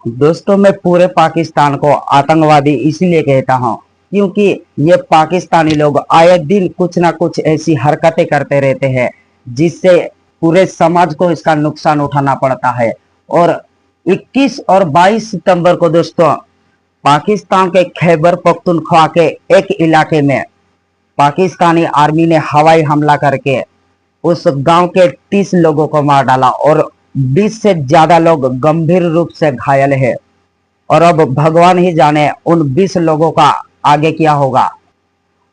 दोस्तों, मैं पूरे पाकिस्तान को आतंकवादी इसलिए कहता हूँ क्योंकि ये पाकिस्तानी लोग आए दिन कुछ ना कुछ ऐसी हरकतें करते रहते हैं जिससे पूरे समाज को इसका नुकसान उठाना पड़ता है। और 21 और 22 सितंबर को दोस्तों, पाकिस्तान के खैबर पख्तूनख्वा के एक इलाके में पाकिस्तानी आर्मी ने हवाई हमला करके उस गांव के 30 लोगों को मार डाला और 20 से ज्यादा लोग गंभीर रूप से घायल है। और अब भगवान ही जाने उन 20 लोगों का आगे क्या होगा।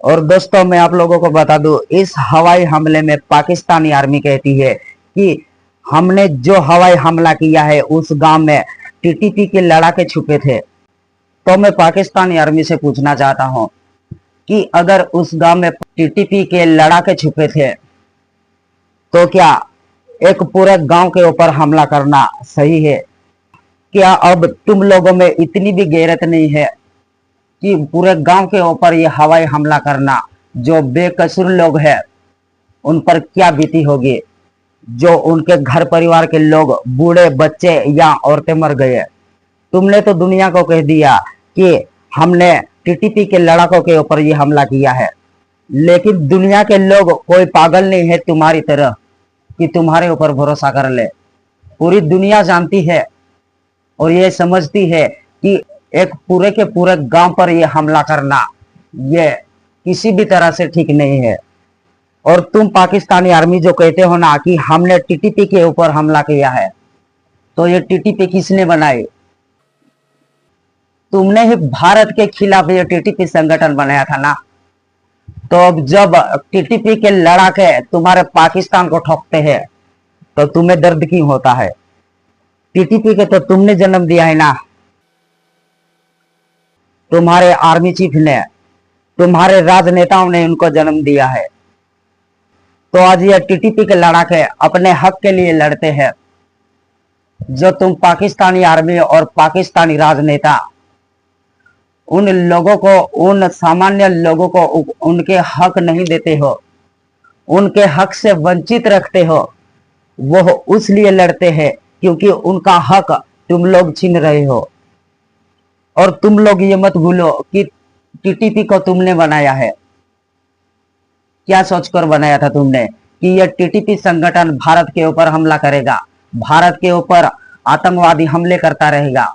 और दोस्तों, मैं आप लोगों को बता दूं, इस हवाई हमले में पाकिस्तानी आर्मी कहती है कि हमने जो हवाई हमला किया है उस गांव में टीटीपी के लड़ाके छुपे थे। तो मैं पाकिस्तानी आर्मी से पूछना चाहता हूं कि अगर उस गांव में टीटीपी के लड़ाके छुपे थे तो क्या एक पूरे गांव के ऊपर हमला करना सही है? क्या अब तुम लोगों में इतनी भी गैरत नहीं है कि पूरे गांव के ऊपर ये हवाई हमला करना? जो बेकसूर लोग हैं उन पर क्या बीती होगी, जो उनके घर परिवार के लोग, बूढ़े, बच्चे या औरतें मर गए। तुमने तो दुनिया को कह दिया कि हमने टीटीपी के लड़ाकों के ऊपर ये हमला किया है, लेकिन दुनिया के लोग कोई पागल नहीं है तुम्हारी तरह कि तुम्हारे ऊपर भरोसा कर ले। पूरी दुनिया जानती है और ये समझती है कि एक पूरे के पूरे गांव पर ये हमला करना ये किसी भी तरह से ठीक नहीं है। और तुम पाकिस्तानी आर्मी जो कहते हो ना कि हमने टीटीपी के ऊपर हमला किया है, तो ये टीटीपी किसने बनाई? तुमने ही भारत के खिलाफ ये टीटीपी संगठन बनाया था ना। तो अब जब टीटीपी के लड़ाके तुम्हारे पाकिस्तान को ठोकते हैं तो तुम्हें दर्द क्यों होता है? टीटीपी के तो तुमने जन्म दिया है ना, तुम्हारे आर्मी चीफ ने, तुम्हारे राजनेताओं ने उनको जन्म दिया है। तो आज ये टीटीपी के लड़ाके अपने हक के लिए लड़ते हैं। जो तुम पाकिस्तानी आर्मी और पाकिस्तानी राजनेता उन लोगों को, उन सामान्य लोगों को उनके हक नहीं देते हो, उनके हक से वंचित रखते हो, वो उसलिए लड़ते हैं क्योंकि उनका हक तुम लोग छीन रहे हो। और तुम लोग ये मत भूलो कि टीटीपी को तुमने बनाया है। क्या सोचकर बनाया था तुमने कि यह टीटीपी संगठन भारत के ऊपर हमला करेगा, भारत के ऊपर आतंकवादी हमले करता रहेगा?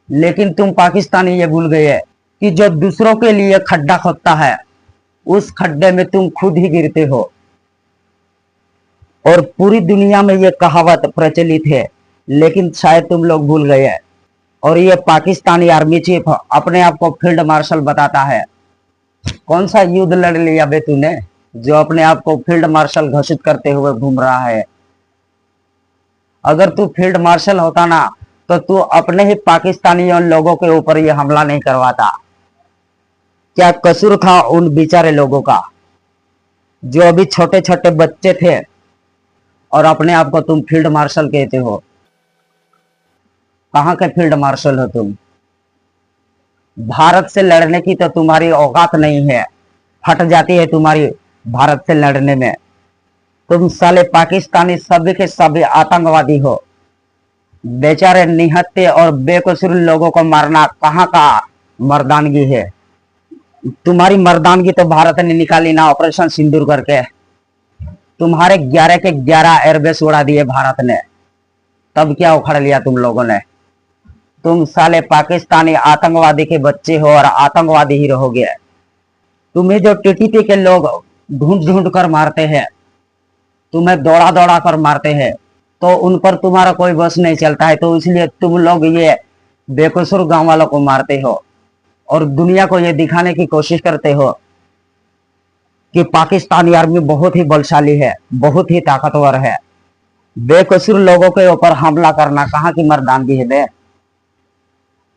लेकिन तुम पाकिस्तानी ये भूल गए कि जो दूसरों के लिए खड्डा खोदता है उस खड्डे में तुम खुद ही गिरते हो। और पूरी दुनिया में ये कहावत प्रचलित है, लेकिन शायद तुम लोग भूल गए। और ये पाकिस्तानी आर्मी चीफ अपने आप को फील्ड मार्शल बताता है। कौन सा युद्ध लड़ लिया बे तूने जो अपने आप को फील्ड मार्शल घोषित करते हुए घूम रहा है? अगर तू फील्ड मार्शल होता ना तो तू अपने ही पाकिस्तानियों लोगों के ऊपर यह हमला नहीं करवाता। क्या कसूर था उन बेचारे लोगों का जो अभी छोटे छोटे बच्चे थे और अपने आप को तुम फील्ड मार्शल कहते हो? कहां के फील्ड मार्शल हो तुम? भारत से लड़ने की तो तुम्हारी औकात नहीं है, फट जाती है तुम्हारी भारत से लड़ने में। तुम साले पाकिस्तानी सभी के सभी आतंकवादी हो। बेचारे निहत्थे और बेकसूर लोगों को मारना कहां का मर्दानगी है? तुम्हारी मर्दानगी तो भारत ने निकाली ना ऑपरेशन सिंदूर करके। तुम्हारे 11 के 11 एयरबेस उड़ा दिए भारत ने, तब क्या उखाड़ लिया तुम लोगों ने? तुम साले पाकिस्तानी आतंकवादी के बच्चे हो और आतंकवादी ही रहोगे। तुम्हें जो टीटीपी के लोग ढूंढ ढूंढ कर मारते हैं, तुम्हें दौड़ा दौड़ा कर मारते हैं, तो उन पर तुम्हारा कोई बस नहीं चलता है। तो इसलिए तुम लोग ये बेकसूर गांव वालों को मारते हो और दुनिया को ये दिखाने की कोशिश करते हो कि पाकिस्तानी आर्मी बहुत ही बलशाली है, बहुत ही ताकतवर है। बेकसूर लोगों के ऊपर हमला करना कहाँ की मर्दानगी है बे?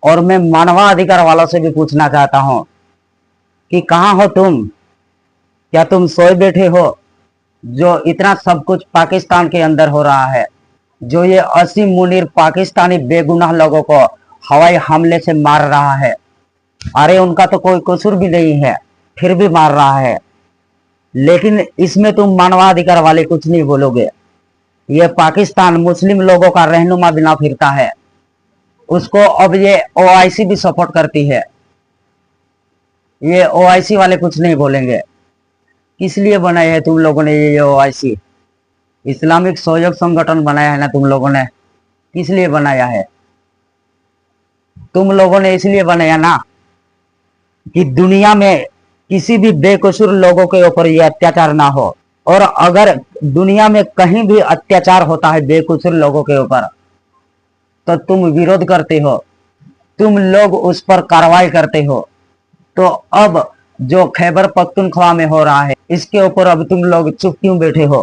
और मैं मानवाधिकार वालों से भी पूछना चाहता हूं कि कहां हो तुम? क्या तुम सोए बैठे हो? जो इतना सब कुछ पाकिस्तान के अंदर हो रहा है, जो ये असीम मुनीर पाकिस्तानी बेगुनाह लोगों को हवाई हमले से मार रहा है, अरे उनका तो कोई कसूर भी नहीं है, फिर भी मार रहा है। लेकिन इसमें तुम मानवाधिकार वाले कुछ नहीं बोलोगे। ये पाकिस्तान मुस्लिम लोगों का रहनुमा बिना फिरता है। उसको अब ये ओआईसी भी सपोर्ट करती है। ये ओआईसी वाले कुछ नहीं बोलेंगे। किस लिए बनाया है तुम लोगों ने ये ओआईसी? इस्लामिक सहयोग संगठन बनाया है ना तुम लोगों ने? किस लिए बनाया है? तुम लोगों ने इसलिए बनाया ना कि दुनिया में किसी भी बेकसूर लोगों के ऊपर ये अत्याचार ना हो। और अगर दुनिया में कहीं भी अत्याचार होता है बेकसूर लोगों के ऊपर तो तुम विरोध करते हो, तुम लोग उस पर कार्रवाई करते हो। तो अब जो खैबर पख्तूनख्वा में हो रहा है इसके ऊपर अब तुम लोग चुप क्यों बैठे हो?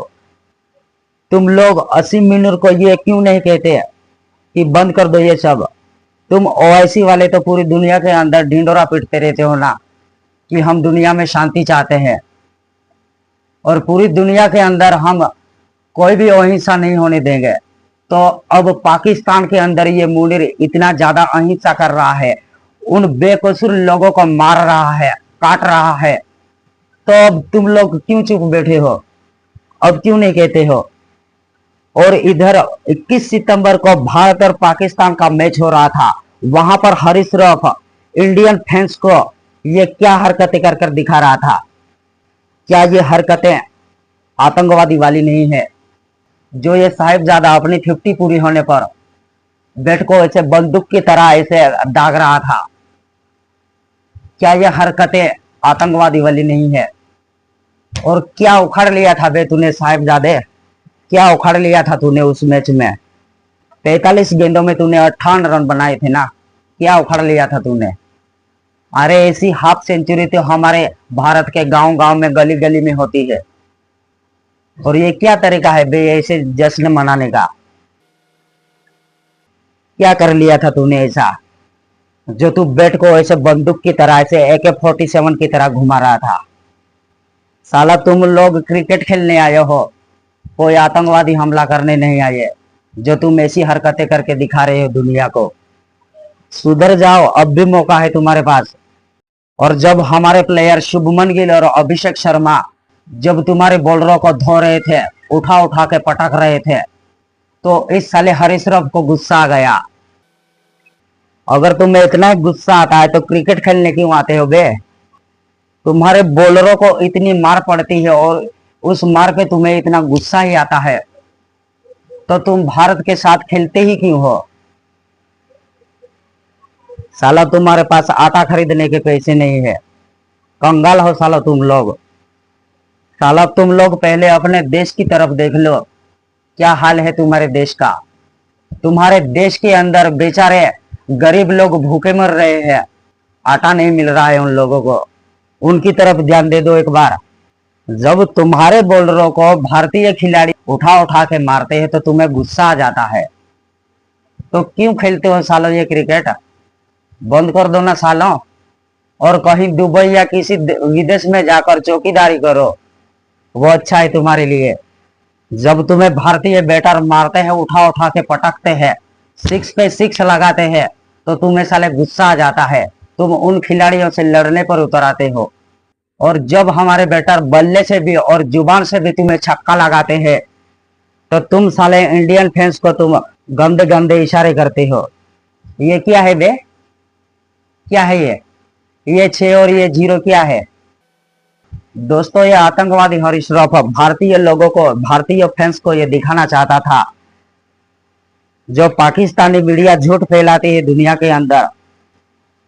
तुम लोग असीम मिनूर को ये क्यों नहीं कहते कि बंद कर दो ये सब? तुम ओआईसी वाले तो पूरी दुनिया के अंदर ढिंडोरा पीटते रहते हो ना कि हम दुनिया में शांति चाहते हैं, और पूरी दुनिया के अंदर हम कोई भी अहिंसा नहीं होने देंगे। तो अब पाकिस्तान के अंदर ये मुनीर इतना ज्यादा अहिंसा कर रहा है, उन बेकसूर लोगों को मार रहा है, काट रहा है, तो अब तुम लोग क्यों चुप बैठे हो? अब क्यों नहीं कहते हो? और इधर 21 सितंबर को भारत और पाकिस्तान का मैच हो रहा था, वहां पर हरीश राव इंडियन फैंस को ये क्या हरकतें कर कर दिखा रहा था? क्या ये हरकतें आतंकवादी वाली नहीं है? जो ये साहिबजादा अपनी 50 पूरी होने पर बैट को ऐसे बंदूक की तरह ऐसे दाग रहा था, क्या ये हरकतें आतंकवादी वाली नहीं है? और क्या उखाड़ लिया था बे तूने साहिबजादे? क्या उखाड़ लिया था तूने उस मैच में? 45 गेंदों में तूने 58 रन बनाए थे ना, क्या उखाड़ लिया था तूने? अरे ऐसी हाफ सेंचुरी तो हमारे भारत के गांव गांव में गली गली में होती है। और ये क्या तरीका है बे ऐसे जश्न मनाने का? क्या कर लिया था तूने ऐसा जो तू बैट को ऐसे बंदूक की तरह ऐसे AK-47 की तरह घुमा रहा था? साला तुम लोग क्रिकेट खेलने आए हो, कोई आतंकवादी हमला करने नहीं आए। जो तुम ऐसी हरकतें करके दिखा रहे हो दुनिया को, सुधर जाओ, अब भी मौका है तुम्हारे पास। और जब हमारे प्लेयर शुभमन गिल और अभिषेक शर्मा जब तुम्हारे बॉलरों को धो रहे थे, उठा उठा के पटक रहे थे, तो इस साले हरीश राव को गुस्सा आ गया। अगर तुम्हें इतना गुस्सा आता है तो क्रिकेट खेलने क्यों आते हो बे? तुम्हारे बॉलरों को इतनी मार पड़ती है और उस मार पे तुम्हें इतना गुस्सा ही आता है, तो तुम भारत के साथ खेलते ही क्यों हो? साला तुम्हारे पास आटा खरीदने के पैसे नहीं है, कंगाल हो साला तुम लोग। साला तुम लोग पहले अपने देश की तरफ देख लो, क्या हाल है तुम्हारे देश का। तुम्हारे देश के अंदर बेचारे गरीब लोग भूखे मर रहे हैं, आटा नहीं मिल रहा है उन लोगों को, उनकी तरफ ध्यान दे दो एक बार। जब तुम्हारे बॉलरों को भारतीय खिलाड़ी उठा उठा के मारते हैं तो तुम्हें गुस्सा आ जाता है, तो क्यों खेलते हो सालों ये क्रिकेट? बंद कर दो ना सालों, और कहीं दुबई या किसी विदेश में जाकर चौकीदारी करो, वो अच्छा है तुम्हारे लिए। जब तुम्हें भारतीय बैटर मारते हैं, उठा उठा के पटकते हैं, 6 पे 6 लगाते हैं, तो तुम्हें साले गुस्सा आ जाता है, तुम उन खिलाड़ियों से लड़ने पर उतर आते हो। और जब हमारे बैटर बल्ले से भी और जुबान से भी तुम्हें छक्का लगाते हैं, तो तुम साले इंडियन फैंस को तुम गंदे गंदे इशारे करते हो। ये क्या है बे? क्या है ये 6 और ये 0 क्या है? दोस्तों, ये आतंकवादी हरीश राव भारतीय लोगों को, भारतीय फैंस को ये दिखाना चाहता था। जो पाकिस्तानी मीडिया झूठ फैलाती है दुनिया के अंदर,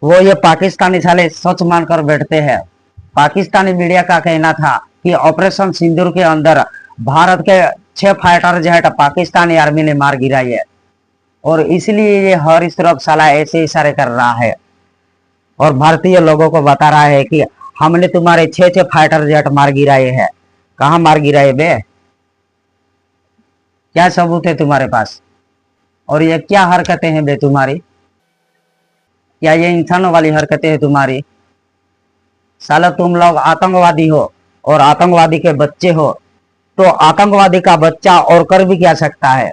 वो ये पाकिस्तानी साले सच मानकर बैठते हैं। पाकिस्तानी मीडिया का कहना था कि ऑपरेशन सिंदूर के अंदर भारत के 6 फाइटर जेट पाकिस्तानी आर्मी ने मार गिराई है, और इसलिए ये हरीश राव साला ऐसे इशारे कर रहा है और भारतीय लोगों को बता रहा है कि हमने तुम्हारे 6 फाइटर जेट मार गिराए हैं। कहाँ मार गिराए बे? क्या सबूत है तुम्हारे पास? और ये क्या हरकतें हैं बे तुम्हारी? क्या ये इंसानों वाली हरकतें हैं तुम्हारी? साला तुम लोग आतंकवादी हो और आतंकवादी के बच्चे हो, तो आतंकवादी का बच्चा और कर भी क्या सकता है?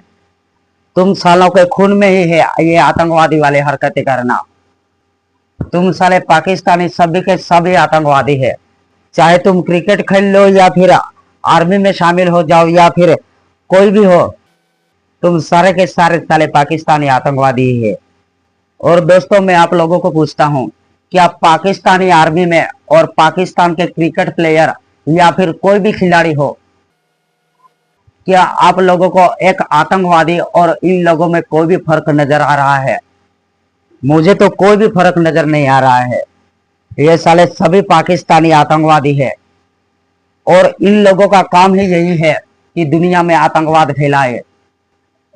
तुम सालों के खून में ही है ये आतंकवादी वाले हरकतें करना। तुम साले पाकिस्तानी सभी के सभी आतंकवादी है, चाहे तुम क्रिकेट खेल लो या फिर आर्मी में शामिल हो जाओ या फिर कोई भी हो, तुम सारे के सारे साले पाकिस्तानी आतंकवादी ही है। और दोस्तों मैं आप लोगों को पूछता हूं, क्या पाकिस्तानी आर्मी में और पाकिस्तान के क्रिकेट प्लेयर या फिर कोई भी खिलाड़ी हो, क्या आप लोगों को एक आतंकवादी और इन लोगों में कोई भी फर्क नजर आ रहा है? मुझे तो कोई भी फर्क नजर नहीं आ रहा है। ये साले सभी पाकिस्तानी आतंकवादी है और इन लोगों का काम ही यही है कि दुनिया में आतंकवाद फैलाए।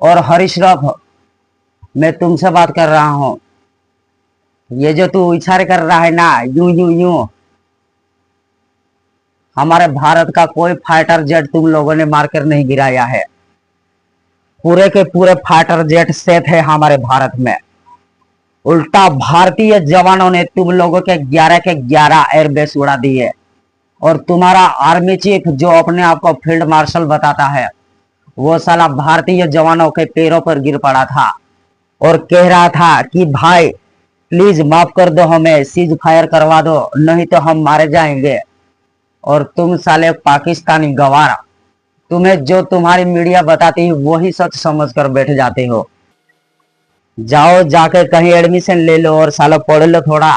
और हरीशरफ, मैं तुमसे बात कर रहा हूं, ये जो तू इशारे कर रहा है ना, यूं यूं यूं, हमारे भारत का कोई फाइटर जेट तुम लोगों ने मारकर नहीं गिराया है। पूरे के पूरे फाइटर जेट सेफ है हमारे भारत में। उल्टा भारतीय जवानों ने तुम लोगों के 11 के 11 एयरबेस उड़ा दिए। और तुम्हारा आर्मी चीफ जो अपने आप को फील्ड मार्शल बताता है, वो साला भारतीय जवानों के पैरों पर गिर पड़ा था और कह रहा था कि भाई प्लीज माफ कर दो, हमें सीज फायर करवा दो, नहीं तो हम मारे जाएंगे। और तुम साले पाकिस्तानी गवार, तुम्हें जो तुम्हारी मीडिया बताती है वही सच समझ कर बैठ जाते हो। जाओ जाके कहीं एडमिशन ले लो और साला पढ़ लो, थोड़ा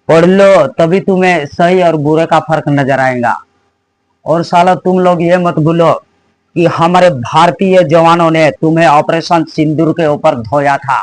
पढ़ लो, तभी तुम्हें सही और बुरे का फर्क नजर आएगा। और साला तुम लोग ये मत भूलो कि हमारे भारतीय जवानों ने तुम्हें ऑपरेशन सिंदूर के ऊपर धोया था।